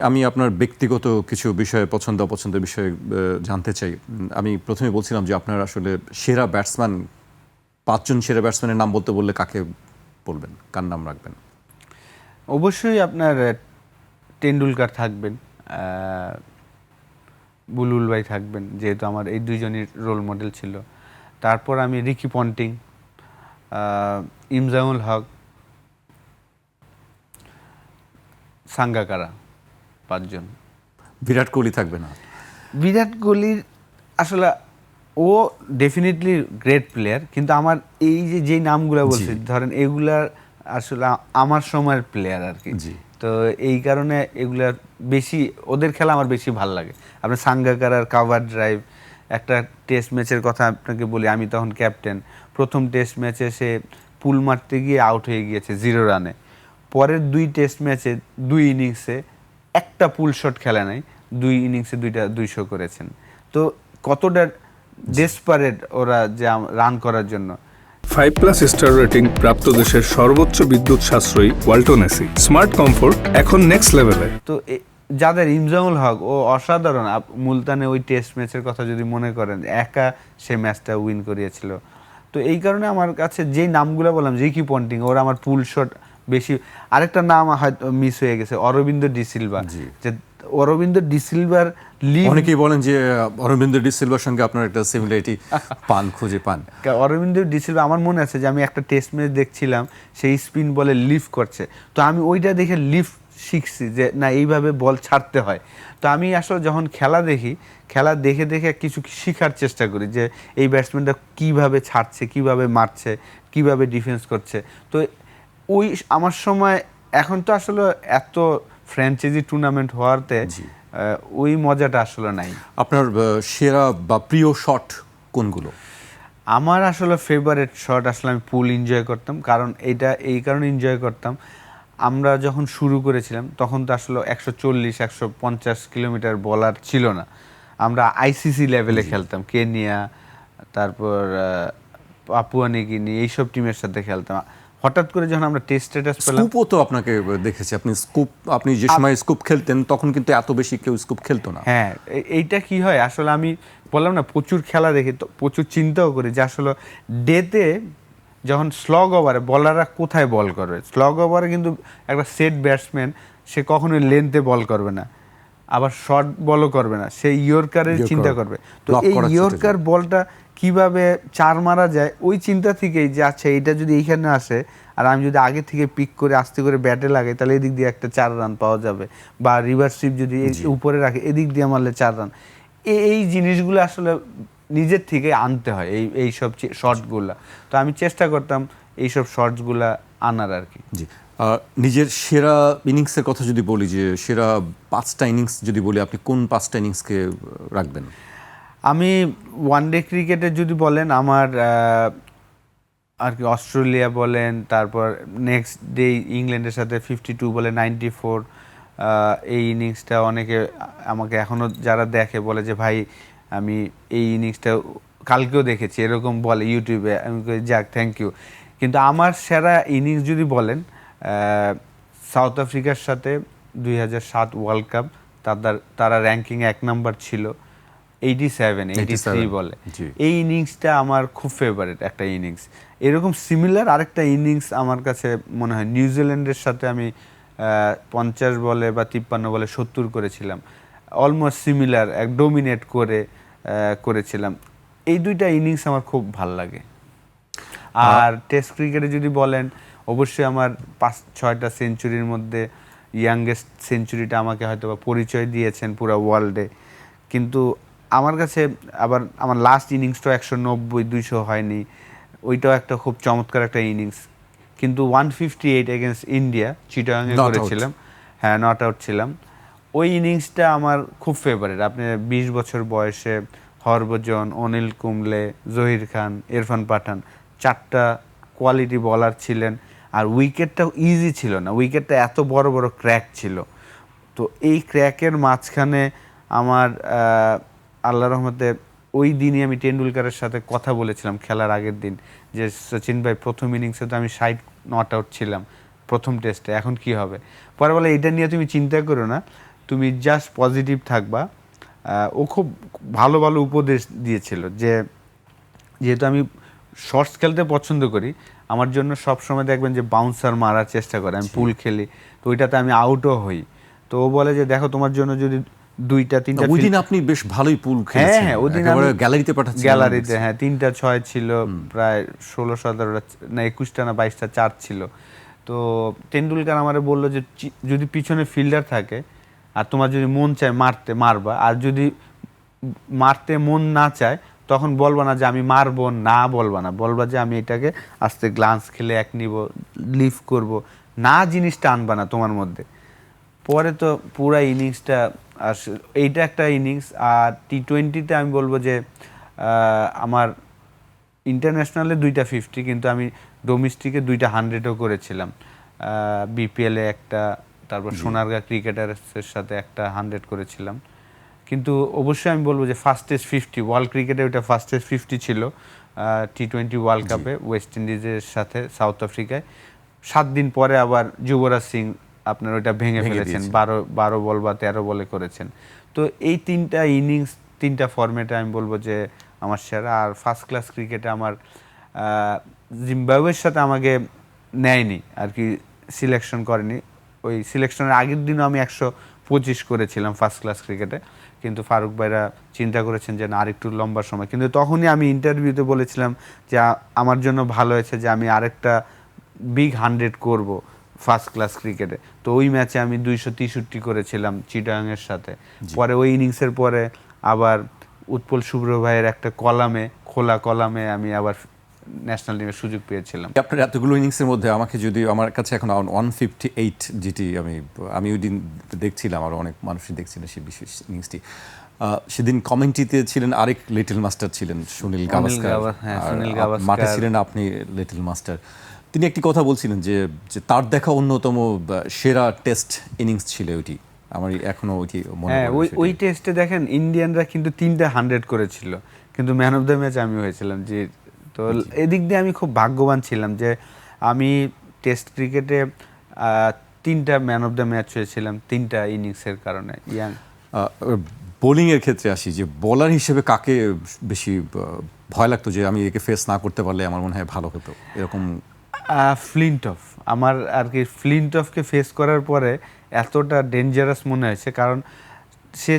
আমি আপনার ব্যক্তিগত কিছু বিষয়ে পছন্দ অপছন্দের বিষয়ে জানতে চাই। আমি প্রথমে বলছিলাম যে আপনার আসলে সেরা ব্যাটসম্যান ৫ জন সেরা ব্যাটসম্যানের নাম বলতে বললে কাকে বলবেন? কার নাম রাখবেন? অবশ্যই আপনার টেন্ডুলকার থাকবেন, বুলবুল ভাই থাকবেন, যেহেতু আমার এই দুইজনই রোল মডেল ছিল। তারপর আমি রিকি পন্টিং, ইমজামুল হক, সাঙ্গাকারা, ৫ জন। বিরাট কোহলি থাকবে না? বিরাট কোহলির আসলে ও ডেফিনেটলি গ্রেট প্লেয়ার, কিন্তু আমার এই যেই নামগুলো বলছি, ধরেন এগুলার আসলে আমার সময়ের প্লেয়ার আর কি। জি। তো এই কারণে এগুলার বেশি, ওদের খেলা আমার বেশি ভালো লাগে। আপনার সাঙ্গাকারার কাভার ড্রাইভ, একটা টেস্ট ম্যাচের কথা আপনাকে বলি, আমি তখন ক্যাপ্টেন। প্রথম টেস্ট ম্যাচে সে পুল মারতে গিয়ে আউট হয়ে গিয়েছে 0 রানে। পরের 2 টেস্ট ম্যাচে 2 ইনিংসে একটা পুল শট খেলা নাই, 2 ইনিংসে 2টা 200 করেছেন। তো কতটা ডেসপারেট ওরা যে রান করার জন্য। 5+ স্টার রেটিং প্রাপ্ত দেশের সর্বোচ্চ বিদ্যুৎ সাশ্রয়ী ওয়ালটন এসি স্মার্ট কমফোর্ট এখন নেক্সট লেভেলে। তো যাদের ইমজামুল হক ও অসাধারণ, মুলতানে ওই টেস্ট ম্যাচের কথা যদি মনে করেন, একা সে ম্যাচটা উইন করিয়েছিল। তো এই কারণে আমার কাছে যেই নামগুলো বললাম, রিকি পন্টিং, ওরা আমার পুল শট বেশি। আরেকটা নাম হয়তো মিস হয়ে গেছে, অরবিন্দ ডিসিলভা। যে অরবিন্দ ডিসিলভার অনেকেই বলেন যে অরবিন্দ ডিসিলভার সঙ্গে আপনার একটা সিমিলারিটি খুঁজে পান। অরবিন্দ ডিসিলভা, আমার মনে আছে যে আমি একটা টেস্ট ম্যাচ দেখছিলাম, সেই স্পিন বলে লিফট করছে, তো আমি ওইটা দেখে লিফট শিখছি যে না, এইভাবে বল ছাড়তে হয়। তো আমি আসলে যখন খেলা দেখি, খেলা দেখে দেখে কিছু শেখার চেষ্টা করি যে এই ব্যাটসম্যানটা কীভাবে ছাড়ছে, কিভাবে মারছে, কিভাবে ডিফেন্স করছে। তো ওই আমার সময়, এখন তো আসলে এত ফ্র্যাঞ্চাইজি টুর্নামেন্ট হওয়াতে ওই মজাটা আসলে নাই। আপনার সেরা বা প্রিয় শট কোনগুলো? আমার আসলে ফেভারিট শট, আসলে আমি পুল এনজয় করতাম, কারণ এই কারণে এনজয় করতাম, আমরা যখন শুরু করেছিলাম তখন তো আসলে 140-150 কিলোমিটার বলার ছিল না। আমরা আইসিসি লেভেলে খেলতাম, কেনিয়া, তারপর পাপুয়া নিউগিনি, এইসব টিমের সাথে খেলতাম। হঠাৎ করে যখন আমরা টেস্ট স্ট্যাটাস পেলাম, স্কুপও তো আপনাকে দেখেছি, আপনি যে সময় স্কুপ খেলতেন তখন কিন্তু এত বেশি কেউ স্কুপ খেলতো না। হ্যাঁ, এইটা কি হয় আসলে, আমি বললাম না প্রচুর খেলা দেখি, তো প্রচুর চিন্তাও করি যে আসলে ডেতে যখন স্লগ ওভারে বলাররা কোথায় বল করবে। স্লগ ওভারে কিন্তু একটা সেট ব্যাটসম্যান সে কখনোই লেন্থে বল করবে না, আবার শর্ট বলও করবে না, সে ইয়র্কারের চিন্তা করবে। তো এই ইয়র্কার বলটা কিভাবে 4 মারা যায়, ওই চিন্তা থেকেই যে আচ্ছা এইটা যদি এইখানে আসে আর আমি যদি আগে থেকে পিক করে আস্তে করে ব্যাটে লাগাই, তাহলে এদিক দিয়ে একটা 4 রান পাওয়া যাবে, বা রিভার্স সুইপ যদি উপরে রাখে এদিক দিয়ে মারলে 4 রান। এই জিনিসগুলো আসলে নিজের থেকে আনতে হয়, এই সব শর্টগুলা। তো আমি চেষ্টা করতাম এইসব শর্টসগুলা আনার আর কি। জি। নিজের সেরা ইনিংসের কথা যদি বলি, যে সেরা 5টা ইনিংস যদি বলি, আপনি কোন 5টা ইনিংসকে রাখবেন? আমি ওয়ানডে ক্রিকেটে যদি বলেন, আমার আর কি অস্ট্রেলিয়া বলেন, তারপর নেক্সট ডে ইংল্যান্ডের সাথে 52 বলে 94, এই ইনিংসটা অনেকে আমাকে এখনও যারা দেখে বলে যে ভাই আমি এই ইনিংসটা কালকেও দেখেছি, এরকম বলে ইউটিউবে। আমি যাক, থ্যাংক ইউ। কিন্তু আমার সেরা ইনিংস যদি বলেন, সাউথ আফ্রিকার সাথে 2007 ওয়ার্ল্ড কাপ, তারা র্যাঙ্কিং 1 নাম্বার ছিল, 87-83 বলে। এই ইনিংসটা আমার খুব ফেভারিট একটা ইনিংস। এরকম সিমিলার আরেকটা ইনিংস আমার কাছে মনে হয় নিউজিল্যান্ডের সাথে আমি 50 বলে বা 53 বলে 70 করেছিলাম, অলমোস্ট সিমিলার, এক ডোমিনেট করেছিলাম। এই দুইটা ইনিংস আমার খুব ভাল লাগে। আর টেস্ট ক্রিকেটে যদি বলেন, অবশ্যই আমার 5-6টা সেঞ্চুরির মধ্যে ইয়াংগেস্ট সেঞ্চুরিটা আমাকে হয়তো বা পরিচয় দিয়েছেন পুরো ওয়ার্ল্ডে। কিন্তু আমার কাছে আবার আমার লাস্ট ইনিংসটাও 190-200 হয়নি, ওইটাও একটা খুব চমৎকার একটা ইনিংস। কিন্তু 158 এগেনস্ট ইন্ডিয়া, চিটাগাংয়ে করেছিলাম, হ্যাঁ নট আউট ছিলাম। ওই ইনিংসটা আমার খুব ফেভারিট। আপনি 20 বছর বয়সে হরভজন, অনিল কুম্বলে, জহির খান, ইরফান পাঠান, 4টা কোয়ালিটি বলার ছিলেন, আর উইকেটটাও ইজি ছিল না, উইকেটটা এত বড় বড় ক্র্যাক ছিল। তো এই ক্র্যাকের মাঝখানে আমার আল্লাহর রহমতে ওই দিনই আমি টেন্ডুলকারের সাথে কথা বলেছিলাম খেলার আগের দিন, যে সচিন ভাই প্রথম ইনিংসে তো আমি 60 নট আউট ছিলাম প্রথম টেস্টে, এখন কি হবে? পরে বলে এটা নিয়ে তুমি চিন্তা করো না, তুমি জাস্ট পজিটিভ থাকবা। ও খুব ভালো ভালো উপদেশ দিয়েছিল যে যেহেতু আমি শর্টস খেলতে পছন্দ করি, আমার জন্য সবসময় দেখবেন যে বাউন্সার মারার চেষ্টা করে, আমি পুল খেলি তো ওইটাতে আমি আউটও হই। তো ও বলে যে দেখো তোমার জন্য যদি 2-3টা ওই দিন আপনি বেশ ভালোই পুল খেলেছেন। হ্যাঁ, ওই দিন একেবারে আমি গ্যালারিতে পাঠাচ্ছেন। গ্যালারিতে, হ্যাঁ 3টা 6 ছিল, প্রায় 16-17টা না 21টা না 22টা 4 ছিল। তো টেন্ডুলকার আমারে বললো যে যদি পিছনে ফিল্ডার থাকে আর তোমার যদি মন চায় মারতে মারবা, আর যদি মারতে মন না চায় তখন বলবা না যে আমি মারবো না, বলবা না, বলবা যে আমি এটাকে আস্তে গ্লান্স খেলে এক নিব, লিফ করব না, জিনিসটা আনবা না তোমার মধ্যে। পরে তো পুরা ইনিংসটা, আর এইটা একটা ইনিংস। আর T20-তে আমি বলবো যে আমার ইন্টারন্যাশনালে 2টা 50, কিন্তু আমি ডোমেস্টিকে 2টা 100ও করেছিলাম। বিপিএলে একটা, তারপর সোনারগাঁ ক্রিকেটার্সের সাথে একটা 100 করেছিলাম। কিন্তু অবশ্যই আমি বলবো যে ফাস্টেস্ট 50 ওয়ার্ল্ড ক্রিকেটে ওইটা ফাস্টেস্ট 50 ছিল T20 ওয়ার্ল্ড কাপে ওয়েস্ট ইন্ডিজের সাথে সাউথ আফ্রিকায়। 7 দিন পরে আবার যুবরাজ সিং আপনার ওইটা ভেঙে ফেলেছেন, 12 বল বা 13 বলে করেছেন। তো এই 3টা ইনিংস 3টা ফরম্যাটে আমি বলবো যে আমার সেরা। আর ফার্স্ট ক্লাস ক্রিকেটে আমার জিম্বাবুয়ের সাথে আমাকে নেয়নি আর কি, সিলেকশন করেনি। ওই সিলেকশনের আগের দিনও আমি 125 করেছিলাম ফার্স্ট ক্লাস ক্রিকেটে, কিন্তু ফারুক ভাইরা চিন্তা করেছেন যে না আরেকটু লম্বা সময়। কিন্তু তখনই আমি ইন্টারভিউতে বলেছিলাম যে আমার জন্য ভালো হয়েছে যে আমি আরেকটা বিগ 100 করব ফার্স্ট ক্লাস ক্রিকেটে। তো ওই ম্যাচে আমি 263 করেছিলাম চিটাগাংয়ের সাথে। পরে ওই ইনিংসের পরে আবার উৎপল শুভ্র ভাইয়ের একটা কলামে, খোলা কলামে আমি আবার ন্যাশনাল টিমের সুযোগ পেয়েছিলাম। আপনার এতগুলো ইনিংসের মধ্যে আমাকে যদি, আমার কাছে এখন 158 যেটি আমি ওই দিন দেখছিলাম, আর অনেক মানুষই দেখছিলেন সেই বিশেষ ইনিংসটি। সেদিন কমেন্ট্রিতে ছিলেন আরেক লিটল মাস্টার, ছিলেন সুনীল গাভাস্কার। মাঠে ছিলেন আপনি লিটল মাস্টার। তিনি একটি কথা বলছিলেন যে তার দেখা অন্যতম সেরা টেস্ট ইনিংস ছিল ওইটি। আমার এখনো ওইটি মনে পড়ে। ওই টেস্টে দেখেন ইন্ডিয়ানরা কিন্তু 3টা 100 করেছিল, কিন্তু ম্যান অফ দ্য ম্যাচ আমি হয়েছিলাম। যে তো এদিক দিয়ে আমি খুব ভাগ্যবান ছিলাম যে আমি টেস্ট ক্রিকেটে 3টা ম্যান অফ দ্য ম্যাচ হয়েছিলাম 3টা ইনিংসের কারণে। বোলিংয়ের ক্ষেত্রে আসি, যে বোলার হিসেবে কাকে বেশি ভয় লাগতো যে আমি একে ফেস না করতে পারলে আমার মনে হয় ভালো হতো, এরকম? ফ্লিনটফ আমার আর কি, ফ্লিনটফকে ফেস করার পরে এতটা ডেঞ্জারাস মনে হয়েছে, কারণ সে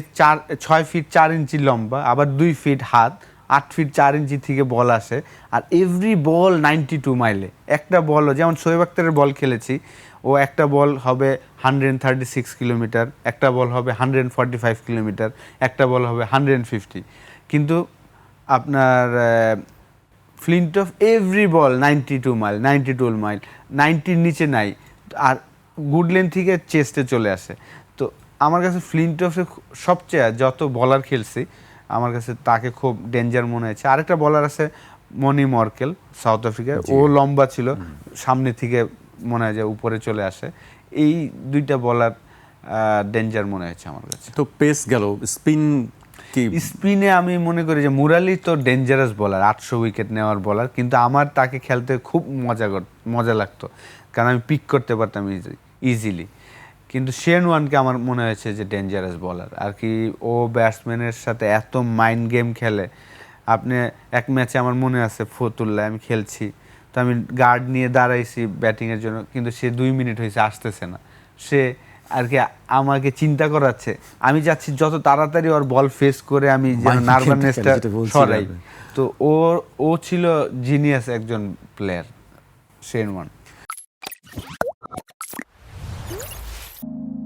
6 ফিট 4 ইঞ্চি লম্বা, আবার 2 ফিট হাত, 8 ফিট 4 ইঞ্চি থেকে বল আসে, আর এভরি বল 92 মাইলে। একটা বলও, যেমন শোয়েব আখতারের বল খেলেছি, ও একটা বল হবে 136 কিলোমিটার, একটা বল হবে 145 কিলোমিটার, একটা বল হবে 150, কিন্তু আপনার ফ্লিনটফ এভরি বল 92 মাইল, 90-র নিচে নাই, আর গুড লেন থেকে চেস্টে চলে আসে। তো আমার কাছে ফ্লিনটফে সবচেয়ে, যত বলার খেলছি আমার কাছে তাকে খুব ডেঞ্জার মনে হয়েছে। আরেকটা বলার আছে মনি মর্কেল, সাউথ আফ্রিকার, ও লম্বা ছিল, সামনে থেকে মনে হয় যে উপরে চলে আসে। এই 2টা বলার ডেঞ্জার মনে হয়েছে আমার কাছে। তো পেস গেল, স্পিনে আমি মনে করি যে মুরালি তো ডেঞ্জারাস বলার, 800 উইকেট নেওয়ার বলার, কিন্তু আমার তাকে খেলতে খুব মজা লাগতো, কারণ আমি পিক করতে পারতাম ইজিলি। কিন্তু শেন ওয়ানকে আমার মনে হয়েছে যে ডেঞ্জারাস বলার আর কি। ও ব্যাটসম্যানের সাথে এত মাইন্ড গেম খেলে। আপনি এক ম্যাচে আমার মনে আছে ফতুল্লায় আমি খেলছি, তো আমি গার্ড নিয়ে দাঁড়াইছি ব্যাটিংয়ের জন্য, কিন্তু সে 2 মিনিট হয়েছে আসতেছে না। সে আর কি আমাকে চিন্তা করাচ্ছে, আমি যাচ্ছি যত তাড়াতাড়ি ওর বল ফেস করে আমি যেন নার্ভাসনেসটা সরাই। তো ও ছিল জিনিয়াস একজন প্লেয়ার, শেন ওয়ান।